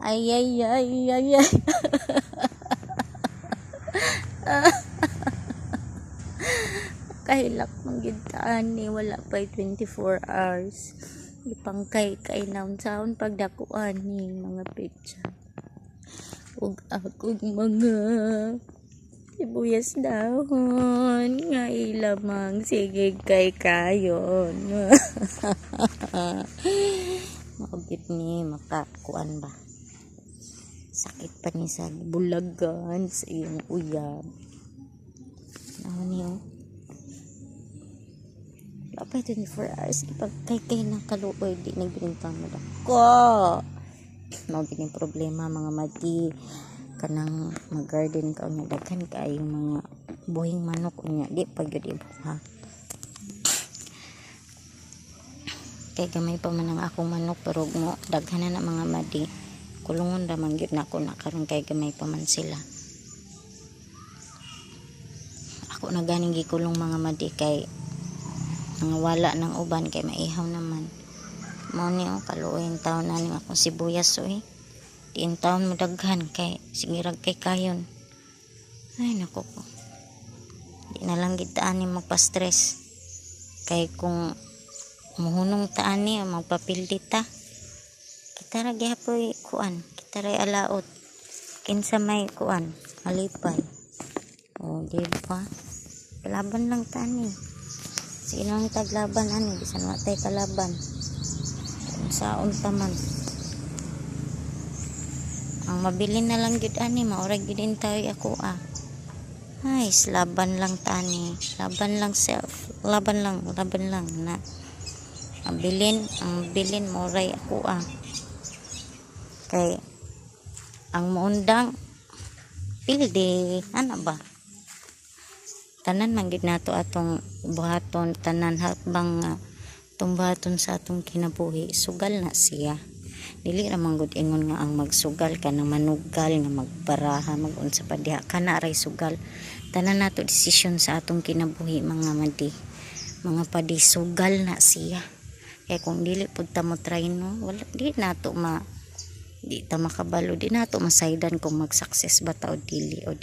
Ay, ay, ay, ay, ay. Kahilak manggidtaan ni wala pa 24 hours. Ipang kay naon saon pagdakuan ni mga pizza. Ug akong mga sibuyas dahon nga ilamang sige kay kayon. Maugit ni makakuan ba. Sakit pa ni sa bulagan sa iyong uyab. Ano niyo? Dapat 24 hours ipagkay na kaluoy di nagbintang mo dako. Mao gid yung problema mga mati kanang mag-garden ka unya daghan kaayo mga buhing manok unya di pa gyud ibuha. Kay gamay pa man ang akong manok pero mo daghan na mga madi. Kulungon ra man gyud nako na karon kay gamay pa man sila. Ako na ganing gikulong mga madi kay nga wala ng uban kay maihaw naman. Mao ni kaluoy taon na ning akong sibuyas oy. Diin taon mo daghan kay sigirag kay kayon. Ay nako po. Di na lang gid taan ni magpa-stress. Kay kung muhunong taan ni magpapildi ta. Kita ra gihapoy kuan, kita ra alaot. Kinsa may kuan, malipay. Oh, di ba? Laban lang taan ni. Sino ang taglaban ani bisan wa tay kalaban. Unsaon ta man. Ang mabilin na lang gyud ani maurag gyud tayo ako Ay, laban lang tani. Laban lang self. Laban lang na. Ang bilin moray ako Kay ang muundang pilde ana ba? Tanan man gid nato atong buhaton tanan hakbang tumbaton sa atong kinabuhi sugal na siya. Dili ra man gud ingon nga ang magsugal kanang manugal nga magbaraha magunsa pa diha kana ray sugal. Tanan nato desisyon sa atong kinabuhi mga madi. Mga padi sugal na siya. Kaya kung dili pud ta mo try no, wala di nato di ta makabalo, di nato masaydan kung mag-success ba ta o dili o